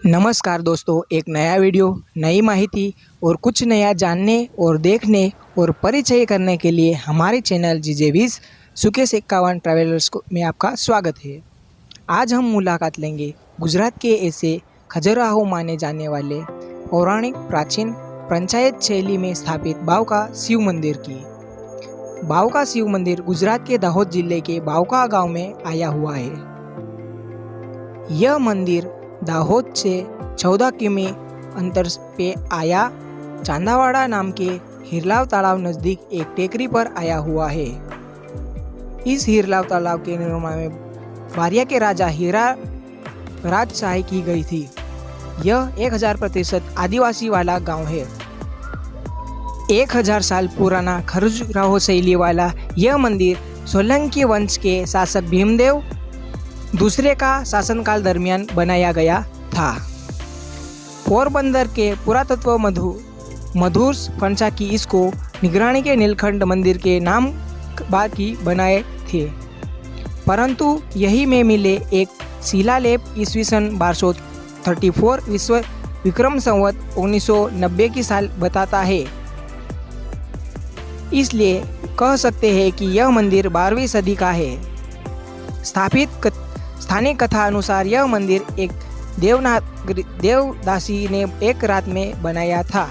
नमस्कार दोस्तों, एक नया वीडियो, नई माहिती और कुछ नया जानने और देखने और परिचय करने के लिए हमारे चैनल जीजे20 सुकेश 51 ट्रैवलर्स में आपका स्वागत है। आज हम मुलाकात लेंगे गुजरात के ऐसे खजुराहो माने जाने वाले पौराणिक प्राचीन पंचायत शैली में स्थापित बावका शिव मंदिर की। बावका शिव मंदिर गुजरात के दाहोद जिले के बावका गांव में आया हुआ है। यह मंदिर दाहोद से 14 किमी अंतर पे आया चांदावाड़ा नाम के हिरलाव तालाब नजदीक एक टेकरी पर आया हुआ है। इस हिरलाव तालाब के निर्माण में बारिया के राजा हीरा राजशाही की गई थी। यह 1000% आदिवासी वाला गांव है। 1000 साल पुराना खजुराहो शैली वाला यह मंदिर सोलंकी वंश के शासक भीमदेव दूसरे का शासनकाल दरमियान बनाया गया था। पोरबंदर के पुरातत्व मधुर फंसाकी इसको निगरानी के नीलकंठ मंदिर के नाम बाकी बनाए थे, परंतु यही में मिले एक शिलालेख ईस्वीसन 1234 विश्व विक्रम संवत 1990 की साल बताता है। इसलिए कह सकते हैं कि यह मंदिर 12वीं सदी का है। स्थानिक कथा अनुसार यह मंदिर एक देवदासी ने एक रात में बनाया था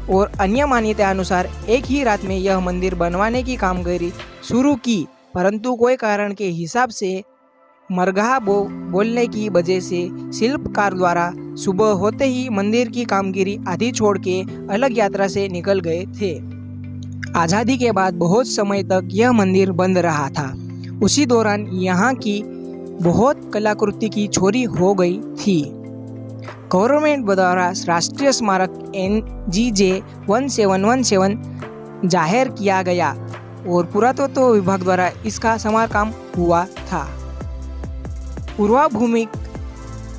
और अन्य मान्यता अनुसार एक ही रात में यह मंदिर बनवाने की कामगिरी शुरू की, परंतु कोई कारण के हिसाब से मरघा बोलने की वजह से शिल्पकार द्वारा सुबह होते ही मंदिर की कामगिरी आधी छोड़ के अलग यात्रा से निकल गए थे। आज़ादी के बाद बहुत समय तक यह मंदिर बंद रहा था। उसी दौरान यहाँ की बहुत कलाकृति की चोरी हो गई थी। गवर्नमेंट द्वारा राष्ट्रीय स्मारक NGJ 1717 जाहिर किया गया और पुरातत्व विभाग द्वारा इसका समारकाम हुआ था।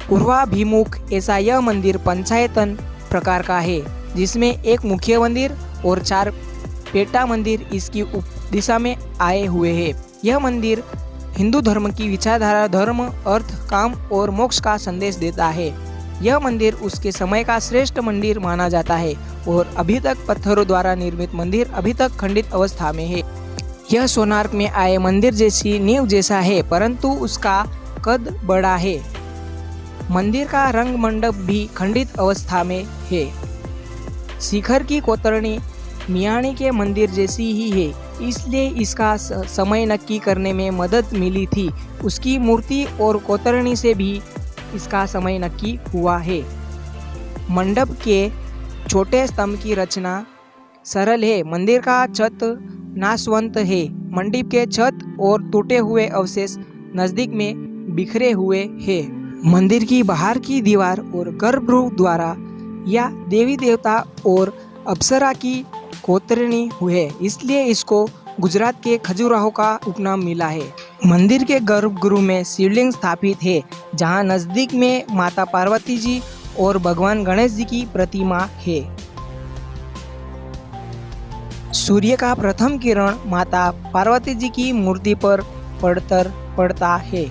पूर्वाभिमुख ऐसा यह मंदिर पंचायतन प्रकार का है, जिसमें एक मुख्य मंदिर और 4 पेटा मंदिर इसकी उप दिशा में आए हुए हैं। यह मंदिर हिंदू धर्म की विचारधारा, धर्म, अर्थ, काम और मोक्ष का संदेश देता है। यह मंदिर उसके समय का श्रेष्ठ मंदिर माना जाता है और अभी तक पत्थरों द्वारा निर्मित मंदिर अभी तक खंडित अवस्था में है। यह सोनार्क में आए मंदिर जैसी नींव जैसा है, परंतु उसका कद बड़ा है। मंदिर का रंग मंडप भी खंडित अवस्था में है। शिखर की कोतरणी मियाणी के मंदिर जैसी ही है, इसलिए इसका समय नक्की करने में मदद मिली थी। उसकी मूर्ति और कोतरणी से भी इसका समय नक्की हुआ है। मंडप के छोटे स्तंभ की रचना सरल है। मंदिर का छत नाशवंत है। मंडप के छत और टूटे हुए अवशेष नजदीक में बिखरे हुए हैं। मंदिर की बाहर की दीवार और गर्भगृह द्वारा या देवी देवता और अप्सरा की कोतरणी हुए, इसलिए इसको गुजरात के खजुराहो का उपनाम मिला है। मंदिर के गर्भगृह में शिवलिंग स्थापित है, जहां नजदीक में माता पार्वती जी और भगवान गणेश जी की प्रतिमा है। सूर्य का प्रथम किरण माता पार्वती जी की मूर्ति पर पड़ता है।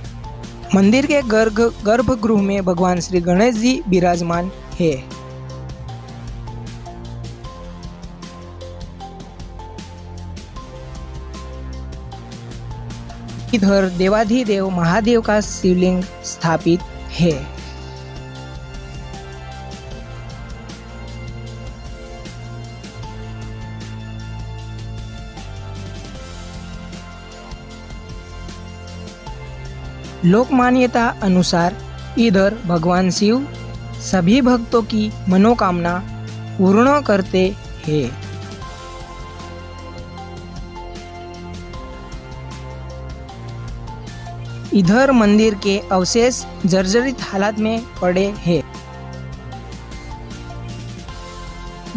मंदिर के गर्भगृह में भगवान श्री गणेश जी विराजमान है। इधर देवाधिदेव महादेव का शिवलिंग स्थापित है। लोक मान्यता अनुसार इधर भगवान शिव सभी भक्तों की मनोकामना पूर्ण करते हैं। इधर मंदिर के अवशेष जर्जरित हालत में पड़े हैं।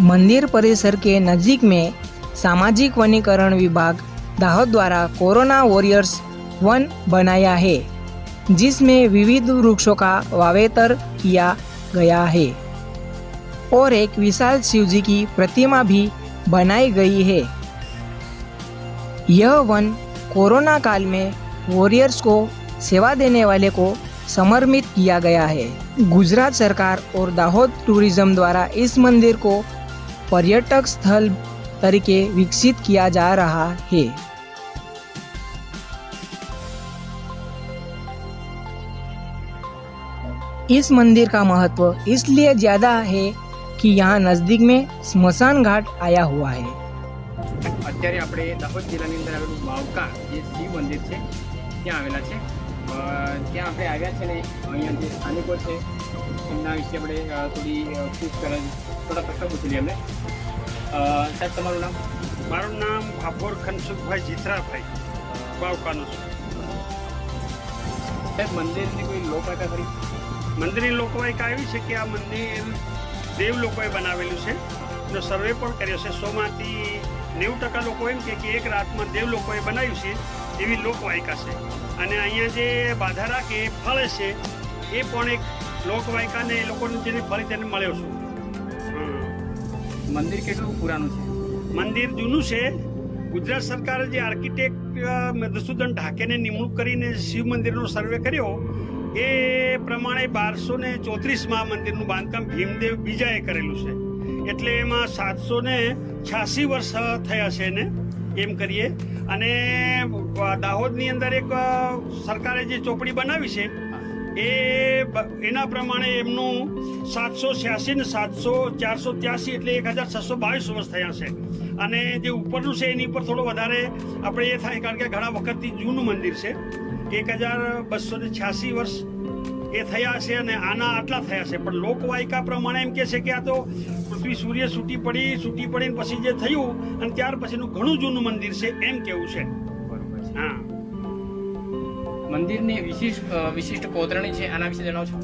मंदिर परिसर के नजीक में सामाजिक वनीकरण विभाग दाहोद द्वारा कोरोना वॉरियर्स वन बनाया है, जिसमें विविध वृक्षों का वावेतर किया गया है और एक विशाल शिवजी की प्रतिमा भी बनाई गई है। यह वन कोरोना काल में वॉरियर्स को सेवा देने वाले को समर्पित किया गया है। गुजरात सरकार और दाहोद टूरिज्म द्वारा इस मंदिर को पर्यटक स्थल तरीके विकसित किया जा रहा है। इस मंदिर का महत्व इसलिए ज़्यादा है कि यहाँ नज़दीक में स्मशान घाट आया हुआ है। અત્યારે આપણે દાહોદ જિલ્લાની અંદર આવેલું માવકા જે શિવ મંદિર છે ત્યાં આવેલા છે। ત્યાં આપણે આવ્યા છે ને અહીંયા જે સ્થાનિકો છે એમના વિશે આપણે થોડી પૂછપરછ થોડા પ્રશ્નો પૂછી લઈએ એમને। સાહેબ તમારું નામ? મારું નામ ભાભોર ખનસુખભાઈ જીથરાભાઈ બાવકાનું છું। સાહેબ મંદિરની કોઈ લોકવાયકા ખરી? મંદિરની લોકવાયકા એવી છે કે આ મંદિર દેવ લોકોએ બનાવેલું છે એનો સર્વે પણ કર્યો છે। 100માંથી 90% લોકો એમ કે એક રાતમાં દેવ લોકોએ બનાવ્યું છે એવી લોકવાયકા છે। અને અહીંયા જે બાધા રાખે એ ફળે છે એ પણ એક લોકવાયકાને એ લોકોને જેને ફળી તેને મળ્યો છું। મંદિર કેટલું પુરાણું છે? મંદિર જૂનું છે। ગુજરાત સરકારે જે આર્કિટેક્ટ મધુસૂદન ઢાકેને નિમણૂક કરીને શિવ મંદિરનો સર્વે કર્યો એ પ્રમાણે 1234માં મંદિરનું બાંધકામ ભીમદેવ બીજાએ કરેલું છે। એટલે એમાં 786 વર્ષ થયા છે ને એમ કરીએ। અને દાહોદની અંદર એક સરકારે જે ચોપડી બનાવી છે એના પ્રમાણે એમનું 786 ને 483 એટલે 1622 વર્ષ થયા છે। અને જે ઉપરનું છે એની ઉપર થોડો વધારે આપણે એ થાય કારણ કે ઘણા વખતથી જૂનું મંદિર છે। 1286 વર્ષ એ થયા છે અને આના આટલા થયા છે। પણ લોકવાયકા પ્રમાણે એમ કે છે કે આ તો પૃથ્વી સૂર્ય છૂટી પડીને પછી જે થયું અને ત્યાર પછીનું ઘણું જૂનું મંદિર છે એમ કેવું છે। બરોબર છે। હા, મંદિરની વિશિષ્ટ કોતરણી છે આના વિશે જણાવો છો?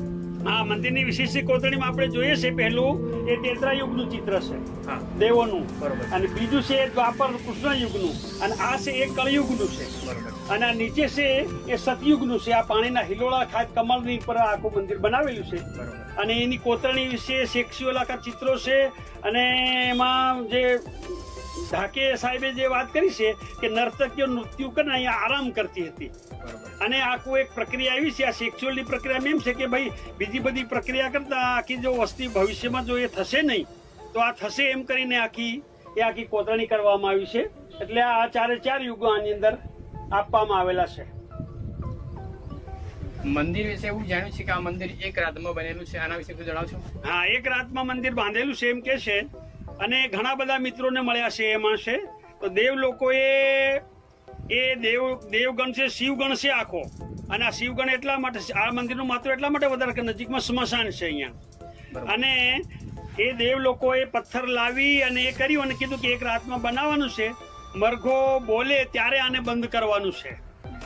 હા, મંદિરની વિશિષ્ટ કોતરણીમાં આપણે જોઈએ છે પહેલું એ ત્રેતાયુગનું ચિત્ર છે હા દેવોનું, બરોબર। અને બીજું છે દ્વાપર કૃષ્ણ યુગનું, અને આ છે એ કળયુગનું છે, બરોબર। અને આ નીચે છે એ સતયુગનું છે। આ પાણીના હિલોળા ખાત કમળની પર આખું મંદિર બનાવેલું છે। બરોબર। અને એની કોતરણી વિશે સેક્સ્યુઅલ ચિત્રો છે। અને એમાં જે ઢાકે સાહેબે જે વાત કરી છે કે નર્તકીઓ નૃત્ય કરીને અહીંયા આરામ કરતી હતી। બરોબર। અને આખું એક પ્રક્રિયા એવી છે। આ સેક્સ્યુઅલની પ્રક્રિયામાં એમ છે કે ભાઈ બીજી બધી પ્રક્રિયા કરતા આખી જો વસ્તી ભવિષ્યમાં જો એ થશે નહીં તો આ થશે એમ કરીને આખી કોતરણી કરવામાં આવી છે। એટલે આ 4 યુગો આની અંદર આપવામાં આવેલા છે। મંદિર વિશે એવું જાણ્યું છે કે આ મંદિર એક રાતમાં બનેલું છે, આના વિશે જણાવશો? હા, એક રાતમાં મંદિર બાંધેલું છે એમ કે છે। અને ઘણા બધા મિત્રોને મળ્યા છે એમાં છે તો દેવ લોકોએ એ દેવગણ છે, શિવગણ છે આખો। અને આ શિવગણ એટલા માટે આ મંદિરનું માત્ર એટલા માટે વધારે કે નજીકમાં સ્મશાન છે અહીંયા। અને એ દેવ લોકોએ પથ્થર લાવી અને એ કર્યું અને કીધું કે એક રાતમાં બનાવવાનું છે, મરઘો બોલે ત્યારે આને બંધ કરવાનું છે।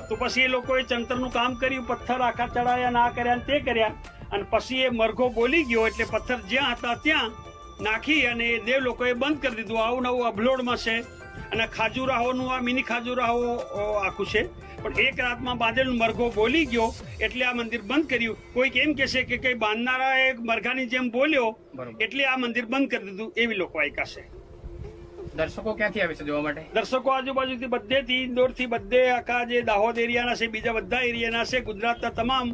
તો પછી એ લોકોએ ચંતરનું કામ કર્યું, પથ્થર આખા ચડાયા અને આ કર્યા ને તે કર્યા, અને પછી એ મરઘો બોલી ગયો એટલે પથ્થર જ્યાં હતા ત્યાં નાખી અને એ દેવ લોકોએ બંધ કરી દીધું। આવું નવું અભલોડમાં છે। અને ખાજુરાહોનું આ મિની ખાજુરાહો આખું છે। પણ એક રાતમાં બાંધેલું મરઘો બોલી ગયો એટલે આ મંદિર બંધ કર્યું। કોઈક એમ કહેશે કે કઈ બાંધનારા એક મરઘાની જેમ બોલ્યો એટલે આ મંદિર બંધ કરી દીધું, એવી લોકવાયકા છે। દર્શકો ક્યાંથી આવે છે જોવા માટે? દર્શકો આજુબાજુથી બધેથી ઇન્દોરથી બધે આખા જે દાહોદ એરિયાના છે, બીજા બધા એરિયાના છે, ગુજરાતના તમામ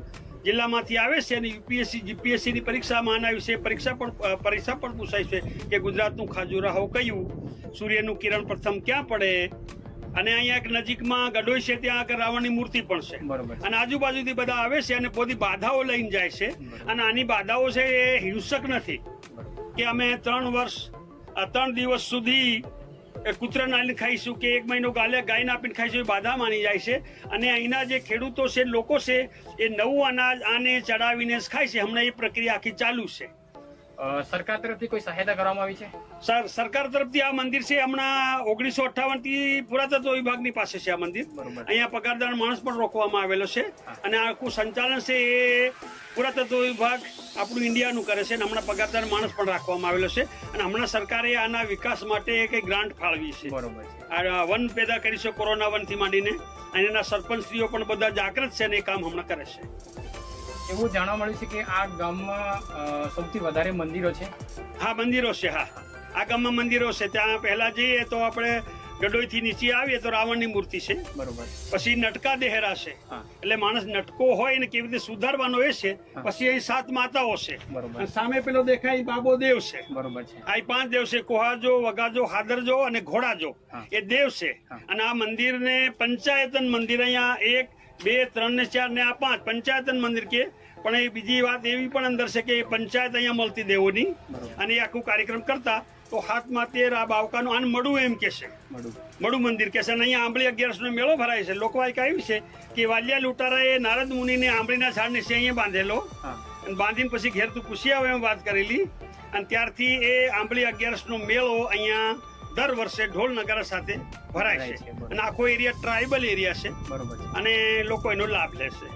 જિલ્લામાંથી આવે છે। અને યુપીએસસી જીપીએસસીની પરીક્ષામાં આના વિશે પરીક્ષા પણ પૂછાય છે કે ગુજરાતનું ખાજુરાહો કયું, સૂર્યનું કિરણ પ્રથમ ક્યાં પડે। અને અહીંયા એક નજીકમાં ગડોઈ છે, ત્યાં આગળ રાવણની મૂર્તિ પણ છે। બરોબર। અને આજુબાજુથી બધા આવે છે અને બધી બાધાઓ લઈને જાય છે। અને આની બાધાઓ છે એ હિંસક નથી કે અમે 3 દિવસ સુધી કૂતરાને આવીને ખાઈશું કે 1 મહિનો ગાયને આપીને ખાઈશું, એ બાધા માની જાય છે। અને અહીંના જે ખેડૂતો છે, લોકો છે, એ નવું અનાજ આને ચડાવીને જ ખાય છે। હમણાં એ પ્રક્રિયા આખી ચાલુ છે। સરકાર તરફથી કોઈ સહાયતા કરવામાં આવી છે? સરકાર તરફથી આ મંદિર છે હમણાં 1958 થી પુરાતત્વ વિભાગની પાસે છે આ મંદિર। અહીંયા પગારદાર માણસ પણ રોકવામાં આવેલો છે। અને આખું સંચાલન છે એ પુરાતત્વ વિભાગ આપણું ઇન્ડિયાનું કરે છે। અને હમણાં પગારદાર માણસ પણ રાખવામાં આવેલો છે। અને હમણાં સરકારે આના વિકાસ માટે કઈ ગ્રાન્ટ ફાળવી છે। બરોબર। આ વન પેદા કરી છે કોરોના વનથી માંડીને, અને એના સરપંચશ્રીઓ પણ બધા જાગૃત છે અને એ કામ હમણાં કરે છે। એવું જાણવા મળ્યું છે કે આ ગામમાં સૌથી વધારે મંદિરો છે? હા, મંદિરો છે। હા, આ ગામમાં મંદિરો છે। ત્યાં પહેલા જઈએ તો આપણે ગડોઈથી નીચે આવીએ તો રાવણની મૂર્તિ છે. બરોબર. પછી નટકા દેહરા છે, હા. એટલે માણસ નટકો હોય ને કેવી રીતે સુધારવાનો એ છે. હા. પછી અહીં 7 માતાઓ છે. બરોબર. અને સામે પેલો દેખાય બાબો દેવ છે. બરોબર છે. આ 5 દેવ છે, કોહાજો, વગાજો, હાદરજો અને ઘોડાજો. હા. એ દેવ છે. હા. અને આ મંદિરને પંચાયતન મંદિર, અહીંયા 1 2 3 ને 4 ને આ 5 પંચાયતન મંદિર કે. પણ એ બીજી વાત એવી પણ અંદર છે કે પંચાયત અહીંયા મળતી દેવોની. બરોબર. અને એ આખું કાર્યક્રમ કરતા તો 7માં 13 આ બાવકાનું આને મળું એમ કે છે. મળું મંદિર કે છે. અને અહીંયા આંબળી 11નો મેળો ભરાય છે. લોકો એક આવ્યું છે કે વાલિયા લૂંટારાએ નારદ મુનિને આંબળીના ઝાડને અહીંયા બાંધેલો, હા. અને બાંધીને પછી ઘેર તું પૂછી આવે એમ વાત કરેલી. અને ત્યારથી એ આંબળી 11નો મેળો અહીંયા દર વર્ષે ઢોલ નગારા સાથે ભરાય છે. બરોબર. અને આખો એરિયા ટ્રાઇબલ એરિયા છે બરોબર છે. અને લોકો એનો લાભ લે છે.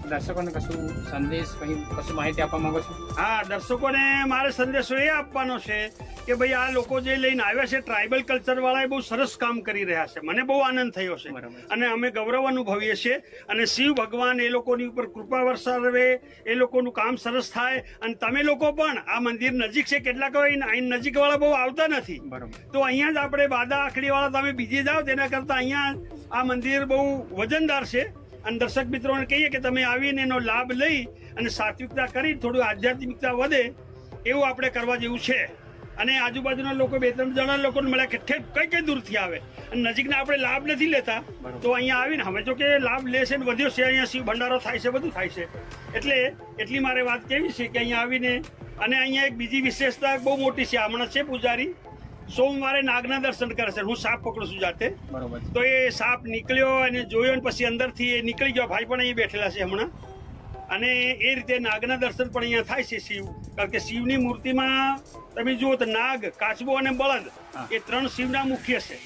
દર્શકોને કશું સંદેશ કશું માહિતી આપવા માંગો છો? હા, દર્શકોને મારે સંદેશો એ આપવાનો છે કે ભાઈ આ લોકો જે લઈને આવ્યા છે ટ્રાઇબલ કલ્ચર વાળા એ બહુ સરસ કામ કરી રહ્યા છે. મને બહુ આનંદ થયો છે. બરાબર. અને અમે ગૌરવ અનુભવીએ છીએ. અને શિવ ભગવાન એ લોકોની ઉપર કૃપા વરસાવે, એ લોકોનું કામ સરસ થાય. અને તમે લોકો પણ આ મંદિર નજીક છે, કેટલાક અહીં નજીક વાળા બહુ આવતા નથી, બરોબર. તો અહીંયા જ આપણે બાદા આખડી વાળા તમે બીજે જાઓ તેના કરતા અહીંયા આ મંદિર બહુ વજનદાર છે. અને દર્શક મિત્રોને કહીએ કે તમે આવીને એનો લાભ લઈ અને સાત્વિકતા કરી થોડું આધ્યાત્મિકતા વધે એવું આપણે કરવા જેવું છે. અને આજુબાજુના લોકો 2-3 જણા લોકોને મળ્યા કે કઈ દૂરથી આવે અને નજીકના આપણે લાભ નથી લેતા, તો અહીંયા આવીને હવે જો કે લાભ લેશે ને વધ્યો છે, અહીંયા શિવ ભંડારો થાય છે, બધું થાય છે. એટલે એટલી મારે વાત કેવી છે કે અહીંયા આવીને, અને અહીંયા એક બીજી વિશેષતા બહુ મોટી છે. હમણાં છે પૂજારી સોમવારે નાગના દર્શન કરે છે. હું સાપ પકડું છું જાતે. બરોબર. તો એ સાપ નીકળ્યો અને જોયો ને પછી અંદરથી એ નીકળી ગયો. ભાઈ પણ અહીં બેઠેલા છે હમણાં. અને એ રીતે નાગના દર્શન પણ અહીંયા થાય છે શિવ. કારણ કે શિવની મૂર્તિમાં તમે જુઓ તો નાગ, કાચબો અને બળદ એ 3 શિવના મુખ્ય છે.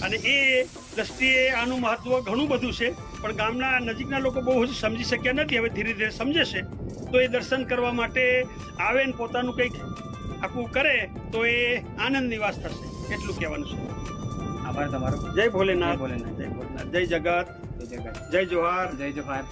અને એ દ્રષ્ટિએ આનું મહત્વ ઘણું બધું છે. પણ ગામના નજીકના લોકો બહુ હજુ સમજી શક્યા નથી. હવે ધીરે ધીરે સમજે છે. તો એ દર્શન કરવા માટે આવે ને પોતાનું કંઈક આખું કરે તો એ આનંદની વાત થશે. એટલું કહેવાનું છે. આભાર તમારો. જય ભોલેનાથ, જય ભોલેનાથ. જય ભોલેનાથ, જય જગત, જય જગત, જય જોહાર. જય જોહાર.